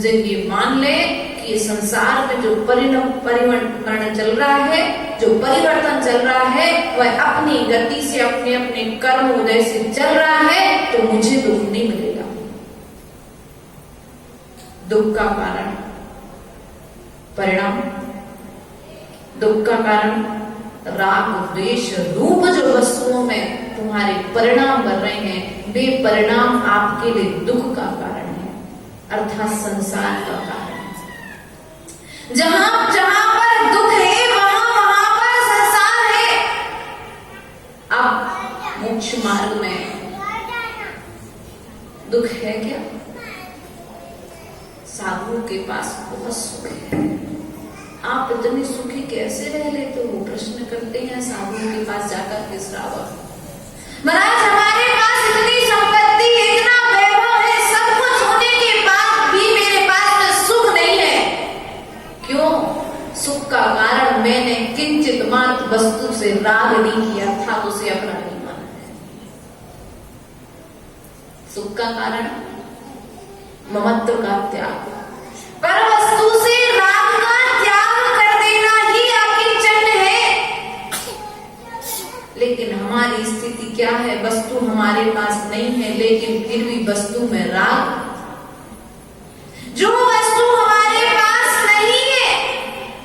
दिन ये मान ले कि संसार में जो परिवर्तन चल रहा है, जो परिवर्तन चल रहा है, वह अपनी गति से अपने अपने कर्म उदय से चल रहा है, तो मुझे दुख नहीं मिलेगा। दुख का कारण परिणाम, दुख का कारण राग द्वेष रूप जो वस्तुओं में तुम्हारे परिणाम बन रहे हैं, वे परिणाम आपके लिए दुख का कारण है, अर्थात संसार का कारण है। जहां जहां पर दुख है वहां पर संसार है। अब मोक्ष मार्ग में दुख है क्या? साधुओं के पास बहुत सुख है। आप इतने सुखी कैसे रह लेते हो? प्रश्न करते हैं साधुओं के पास जाकर के श्रावक। महाराज हमारे पास इतनी संपत्ति, इतना वैभव है, सब कुछ होने के बाद भी मेरे पास में सुख नहीं है। क्यों? सुख का कारण मैंने किंचित मात्र वस्तु से राग नहीं किया था, तो उसे अपना नहीं माना है। सुख का कारण ममत्व का त्याग, पर वस्तु से राग का त्याग कर देना ही अकिंचन है। लेकिन हमारी स्थिति क्या है? वस्तु हमारे पास नहीं है, लेकिन फिर भी वस्तु में राग। जो वस्तु हमारे पास नहीं है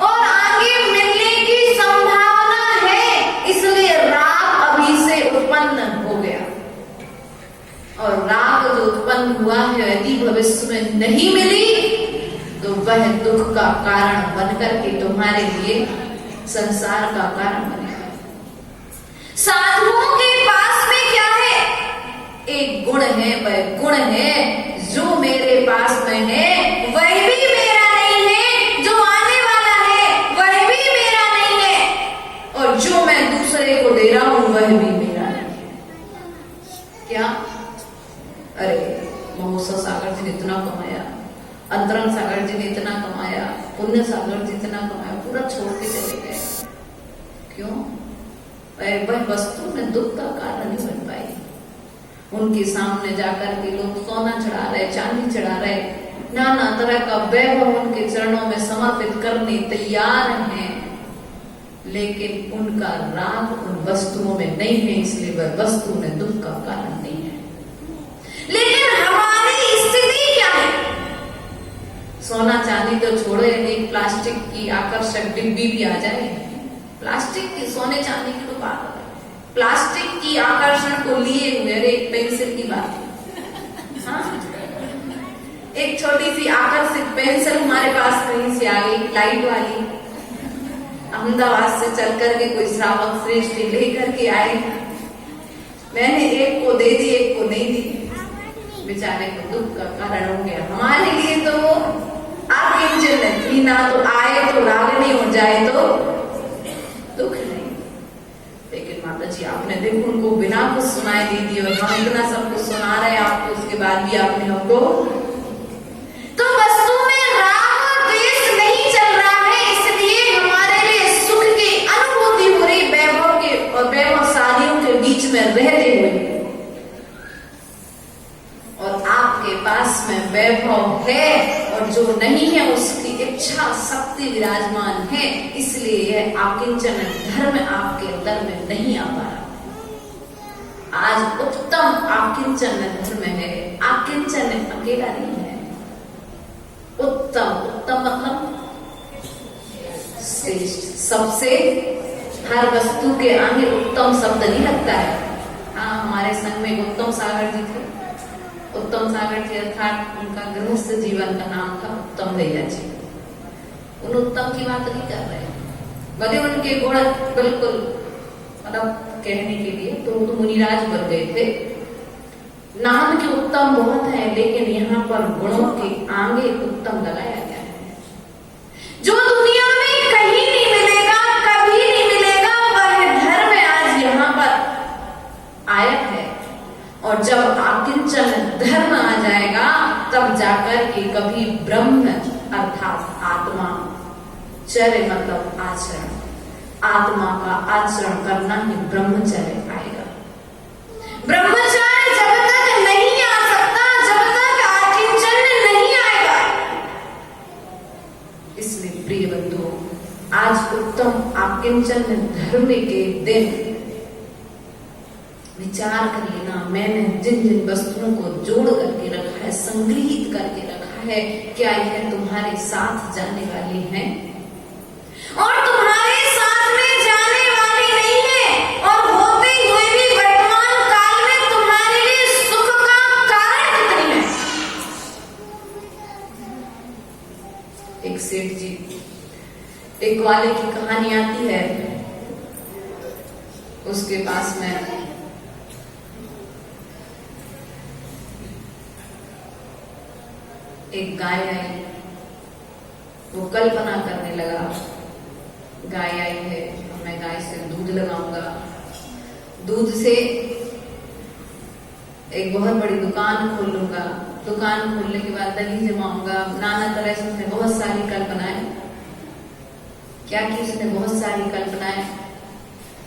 और आगे मिलने की संभावना है, इसलिए राग अभी से उत्पन्न हो गया। और राग जो उत्पन्न हुआ है, यदि भविष्य में नहीं मिली तो वह दुख का कारण बनकर के तुम्हारे लिए संसार का कारण बनेगा। साधुओं के पास में क्या है? एक गुण है, वह गुण है जो मेरे पास में है वह भी मेरा नहीं है, जो आने वाला है वह भी मेरा नहीं है, और जो मैं दूसरे को दे रहा हूं वह भी मेरा नहीं है। क्या? अरे महोत्सव सागर जी ने इतना कमाया, अंतरंग सागर जी ने इतना कमाया, पुण्य सागर जी इतना कमाया, पूरा छोड़ के चले गए। क्यों? वह वस्तु में दुख का कारण नहीं बन पाई। उनके सामने जाकर के लोग सोना चढ़ा रहे, चांदी चढ़ा रहे, नाना तरह का वैभव उनके चरणों में समर्पित करने तैयार हैं, लेकिन उनका राग उन वस्तुओं में नहीं है, इसलिए वह वस्तु में दुख का कारण नहीं है। लेकिन हमारी स्थिति क्या है? सोना चांदी तो छोड़ो, यदि प्लास्टिक की आकर्षक डिब्बी भी आ जाए, प्लास्टिक की, सोने चांदी की तो बात है, प्लास्टिक की आकर्षण को लिए हुए, एक पेंसिल की बात है। हाँ? एक छोटी सी आकर्षित पेंसिल हमारे पास कहीं से आ गई, लाइट वाली, अहमदाबाद से चल करके कोई श्रावक श्रेष्ठ लेकर के आए, मैंने एक को दे दी, एक को नहीं दी, बेचारे को दुख का कारण हो गया। हमारे लिए तो वो अकिंचन है, ना तो आए तो राग नहीं, हो जाए तो दुख नहीं। लेकिन माता जी आपने देखो उनको बिना कुछ सुनाई दी थी, और हम इतना सब कुछ सुना रहे हैं आपको, उसके बाद भी आपने हमको। तो वस्तु में राग और द्वेष नहीं चल रहा है, इसलिए हमारे लिए सुख की अनुभूति हो रही, वैभव के और वैभवशालियों के बीच में रहते हुए। और आपके पास में वैभव है और जो नहीं है उसकी इच्छा शक्ति विराजमान है, इसलिए यह आकिंचन धर्म आपके अंदर में नहीं आ पा रहा। आज उत्तम आकिंचन धर्म है, आकिंचन अकेला नहीं है, उत्तम, उत्तम मतलब श्रेष्ठ, सबसे, हर वस्तु के आगे उत्तम शब्द नहीं लगता है। हाँ, हमारे संग में एक उत्तम सागर जी थे, उत्तम सागर जी अर्थात उनका गृहस्थ जीवन का नाम था उत्तम भैया जी। उन उत्तम की बात नहीं कर रहे, भले उनके गुण बिल्कुल मतलब कहने के लिए तो मुनिराज बन गए थे, नाम के उत्तम बहुत है, लेकिन यहाँ पर गुणों के आगे उत्तम लगाया गया है। जो दुनिया में कहीं नहीं मिलेगा, कभी नहीं मिलेगा, वह धर्म आज यहाँ पर आया है। और जब आकिंचन धर्म आ जाएगा, तब जाकर के कभी ब्रह्म अर्थात आत्मा, चर्य मतलब आचरण, आत्मा का आचरण करना ही ब्रह्मचर्य आएगा। ब्रह्मचर्य जब तक नहीं आ सकता, जब तक आकिंचन नहीं आएगा, आकिंचन धर्म के दिन विचार कर लेना, मैंने जिन जिन वस्तुओं को जोड़ करके रखा है, संग्रहित करके रखा है, क्या यह तुम्हारे साथ जाने वाली हैं और तुम्हारे साथ में जाने वाली नहीं है, और होते हुए भी वर्तमान काल में तुम्हारे लिए सुख का कारण कितनी है। एक सेठ जी, एक ग्वाले की कहानी आती है, उसके पास में एक गाय आई। वो कल्पना करने लगा, गाय आई है, मैं गाय से दूध लगाऊंगा, दूध से एक बहुत बड़ी दुकान खोल लूंगा, दुकान खोलने के बाद दही जमाऊंगा। नाना तरह से उसने बहुत सारी कल्पनाएं, क्या की उसने बहुत सारी कल्पनाएं,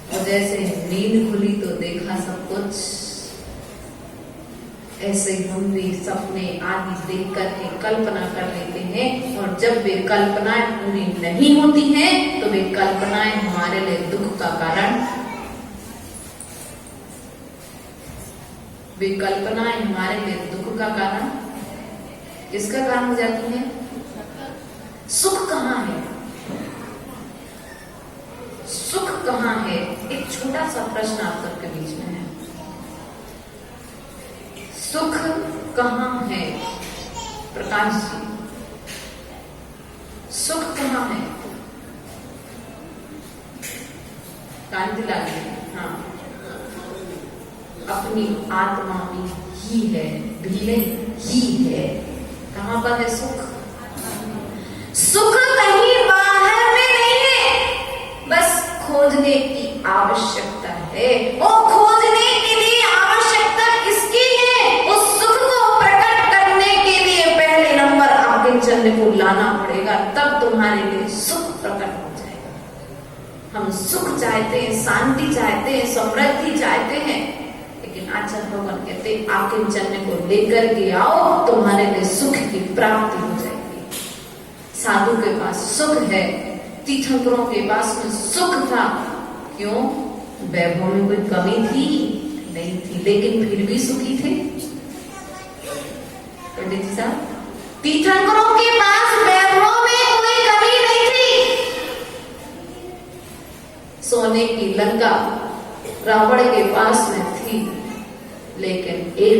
और जैसे नींद खुली तो देखा सब कुछ। ऐसे हम भी सपने आदि देख करके कल्पना कर लेते हैं, और जब वे कल्पनाएं पूरी नहीं होती हैं तो वे कल्पनाएं हमारे लिए दुख का कारण, वे कल्पनाएं हमारे लिए दुख का कारण, किसका कारण हो जाती है? सुख कहाँ है? सुख कहाँ है? एक छोटा सा प्रश्न आप सबके बीच में है, सुख कहाँ है? प्रकाश जी, सुख कहाँ है? कांतिलाल जी, हाँ, अपनी आत्मा में ही है, भीतर ही है। कहाँ पर है सुख? सुख कहीं बाहर में नहीं है, बस खोजने की आवश्यकता है। और खोजने के लिए आवश्यकता किसकी है? उस सुख को प्रकट करने के लिए पहले नंबर आकिंचन को लाना पड़ेगा, तब तुम्हारे लिए सुख प्रकट हो जाएगा। हम सुख चाहते हैं, शांति चाहते हैं, समृद्धि चाहते हैं, लेकिन आचार्य भगवान कहते हैं आकिंचन को लेकर के आओ, तुम्हारे लिए सुख की प्राप्ति हो जाएगी। साधु के पास सुख है, तीर्थंकरों के पास में सुख था। क्यों? वैभव में कोई कमी थी नहीं थी, लेकिन फिर भी सुखी थे। पंडित जी साहब, तीर्थंकरों के पास वैभव में कोई कमी नहीं थी। सोने की लंका रावण के पास में थी, लेकिन एक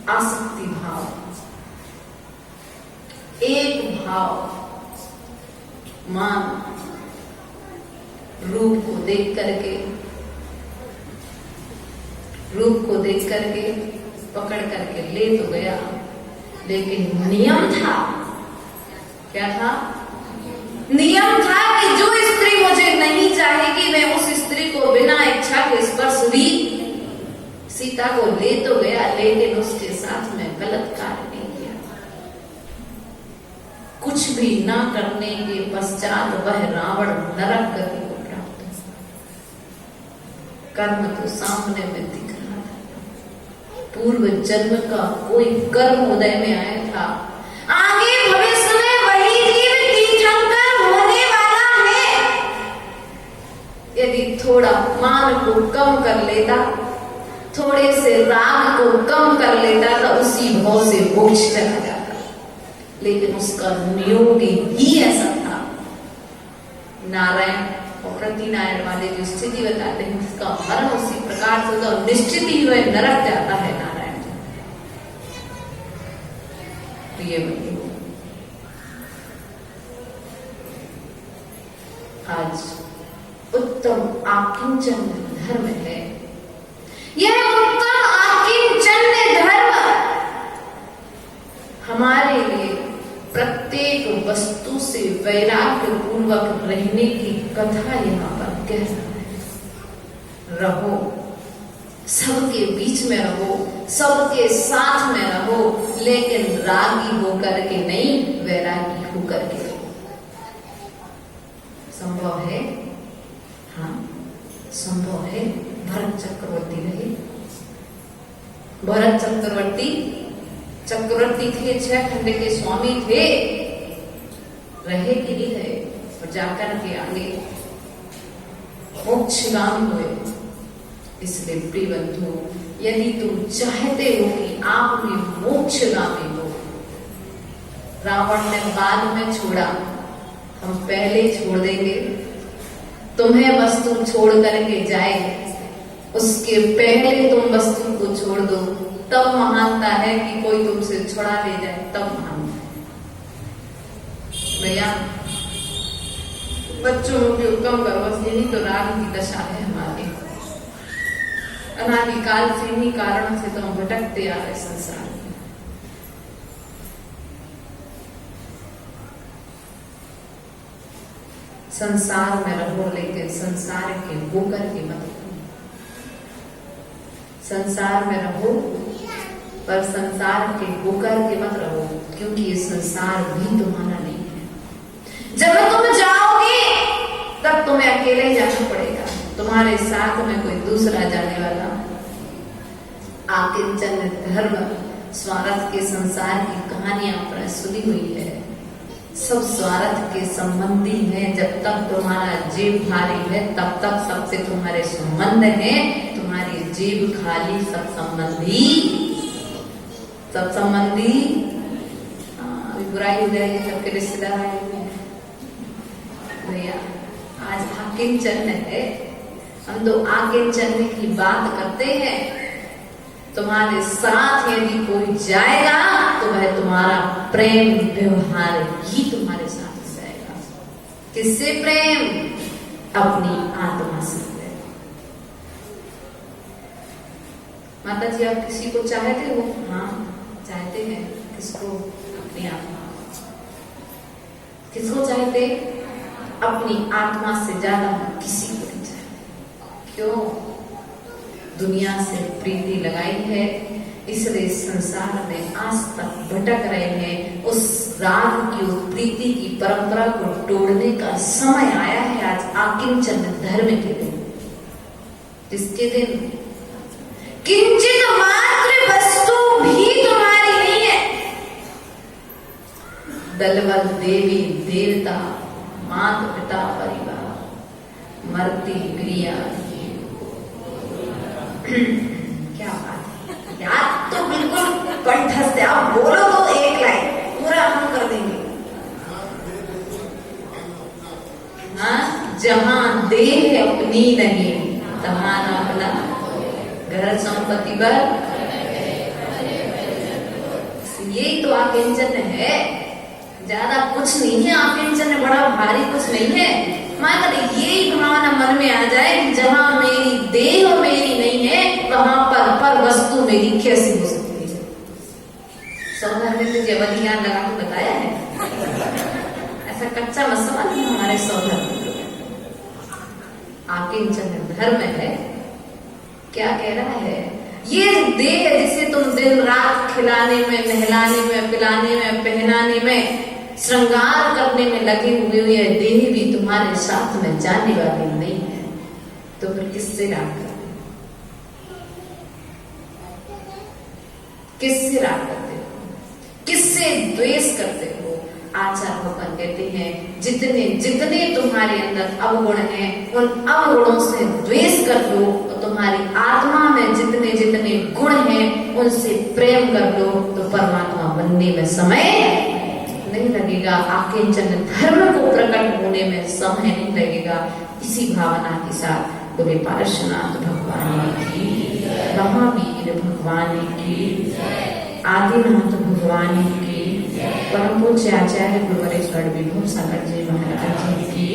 आसक्ति भाव, एक भाव, मान, रूप को देख करके पकड़ करके ले तो गया, लेकिन नियम था। क्या था? नियम था कि जो स्त्री मुझे नहीं चाहेगी, मैं उस स्त्री को बिना इच्छा के स्पर्श भी। सीता को ले तो गया, लेकिन उसके साथ में गलत कार्य नहीं किया। कुछ भी ना करने के पश्चात वह रावण नरक गति को प्राप्त हुआ। कर्म तो सामने में दिख रहा था, पूर्व जन्म का कोई कर्म उदय में आया था। आगे भविष्य में वही जीव तीर्थंकर होने वाला है। यदि थोड़ा मान को कम कर लेता, थोड़े से राग को कम कर लेता, तो उसी भाव से मोक्ष चला जाता। लेकिन उसका नियोग ही ऐसा था। नारायण और प्रतिनारायण वाले जो स्थिति बताते हैं, जिसका मरण उसी प्रकार से होता, निश्चित ही वह नरक जाता है। नारायण जी, ये बताइए, आज उत्तम आकिंचन धर्म है। यह उत्तम आकिंचन धर्म हमारे लिए प्रत्येक वस्तु से वैराग्य पूर्वक रहने की कथा यहाँ पर कह रहा है। रहो, सबके बीच में रहो, सबके साथ में रहो, लेकिन रागी होकर के नहीं, वैरागी होकर के रहो। संभव है? हाँ, संभव है। भरत चक्रवर्ती रहे। भरत चक्रवर्ती थे, 6 खंड के स्वामी थे, रहे कि नहीं रहे, और जाकर के आगे मोक्षगामी हुए। इसलिए प्रिय बंधु, यदि तुम चाहते हो कि आप भी मोक्षगामी हो, रावण ने बाद में छोड़ा, हम पहले छोड़ देंगे। तुम्हें वस्तु छोड़ करके जाएंगे, उसके पहले तुम वस्तु को छोड़ दो, तब महानता है कि कोई तुमसे छुड़ा ले जाए, तब महानता है। भैया बच्चों को कम करो, बस यही तो राग की दशा है हमारी। अनादिकाल से इन्हीं कारण से तो हम भटकते आ रहे संसार में। संसार में रहो, लेकिन संसार के होकर के मत रहो। संसार में रहो पर संसार के होकर के मत रहो, क्योंकि ये संसार भी तुम्हारा नहीं है। जब तुम जाओगे तब तुम्हें अकेले ही जाना पड़ेगा, तुम्हारे साथ में कोई दूसरा जाने वाला। आकिंचन धर्म स्वार्थ के संसार की कहानियां आपने सुनी हुई है। सब स्वार्थ के संबंधी हैं। जब तक तुम्हारा जेब भारी है तब तक सबसे तुम्हारे संबंध हैं। तुम्हारी जेब खाली, सब संबंधी बुराई हो जाएगी, सबके रिश्तेदार आएंगे। भैया आज आकिंचन है, हम तो आकिंचन की बात करते हैं। तुम्हारे साथ यदि कोई जाएगा तो वह तुम्हारा प्रेम व्यवहार ही तुम्हारे साथ जाएगा। किससे प्रेम? अपनी आत्मा से प्रेम। माता जी, आप किसी को चाहते हो? हाँ चाहते हैं। किसको? अपनी आत्मा। किसको चाहते? अपनी आत्मा से ज्यादा किसी को नहीं चाहते। क्यों? दुनिया से प्रीति लगाई है, इसलिए संसार में आज तक भटक रहे हैं। उस राग की, उस प्रीति की परंपरा को तोड़ने का समय आया है। आज आकिंचन धर्म के दिन, जिसके दिन किंचित मात्र वस्तु भी तुम्हारी नहीं है। दलबल देवी देवता माता पिता परिवार मरती क्रिया। क्या बात है यार, तो बिल्कुल कंठस्थ है। आप बोलो तो एक लाइन पूरा हम कर देंगे। हाँ, जहां देह अपनी नहीं तहां अपना घर संपत्ति पर। यही तो आकिंचन है, ज्यादा कुछ नहीं है। आकिंचन बड़ा भारी कुछ नहीं है। मात्र यही भावना मन में आ जाए कि जहां मेरी देह मेरी नहीं है, वहां पर वस्तु मेरी कैसी हो सकती है। सौधर में तो जवधियां लगा के बताया है, ऐसा कच्चा मसला नहीं हमारे सौधर में। आकिंचन धर्म है। क्या कह रहा है? ये देह जिसे तुम दिन रात खिलाने में, नहलाने में, पिलाने में, पहनाने में, श्रृंगार करने में लगे हुए हुए देह भी तुम्हारे साथ में जाने वाली नहीं है। तो फिर किससे राग करते हो? किससे राग करते हो? किससे द्वेष करते हो? आचार्य भगवान कहते हैं जितने जितने तुम्हारे अंदर अवगुण हैं, उन अवगुणों से द्वेष कर लो। तो तुम्हारी आत्मा में जितने जितने गुण हैं उनसे प्रेम कर लो, तो परमात्मा बनने में समय नहीं लगेगा। आकिंचन धर्म को प्रकट होने में समय नहीं लगेगा। इसी भावना के साथ बोले पार्श्वनाथ भगवान की, महावीर भगवान की, आदिनाथ भगवान की, परम पूज्य आचार्य गुरुवरेश्वर विभू सागर जी महाराज जी की।